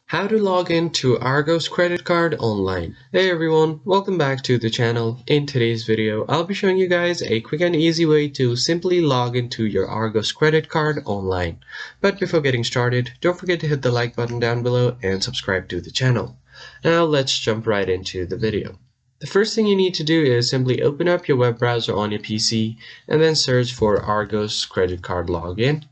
How to log in to Argos credit card online. Hey everyone, welcome back to the channel. In today's video, I'll be showing you guys a quick and easy way to simply log into your Argos credit card online. But before getting started, don't forget to hit the like button down below and subscribe to the channel. Now let's jump right into the video. The first thing you need to do is simply open up your web browser on your PC and then search for Argos credit card login.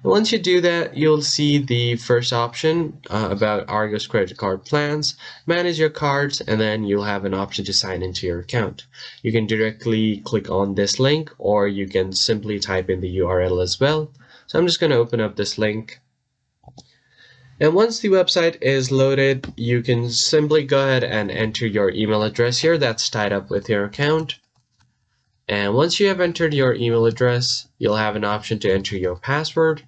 Once you do that, you'll see the first option about Argos credit card plans, manage your cards, and then you'll have an option to sign into your account. You can directly click on this link, or you can simply type in the URL as well. So I'm just going to open up this link. And once the website is loaded, you can simply go ahead and enter your email address here that's tied up with your account. And once you have entered your email address, you'll have an option to enter your password.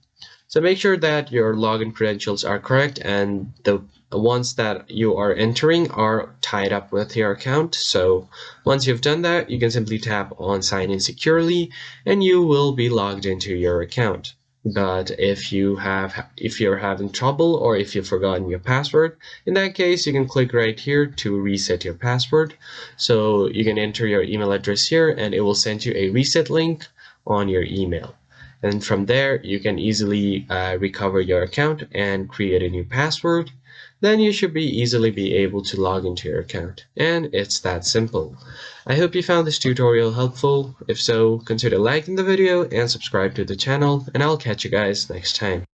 So make sure that your login credentials are correct and the ones that you are entering are tied up with your account. So once you've done that, you can simply tap on sign in securely and you will be logged into your account. But if you're having trouble or if you've forgotten your password, in that case you can click right here to reset your password. So you can enter your email address here and it will send you a reset link on your email. And from there you can easily recover your account and create a new password. Then you should easily be able to log into your account. And it's that simple. I hope you found this tutorial helpful. If so, consider liking the video and subscribe to the channel, and I'll catch you guys next time.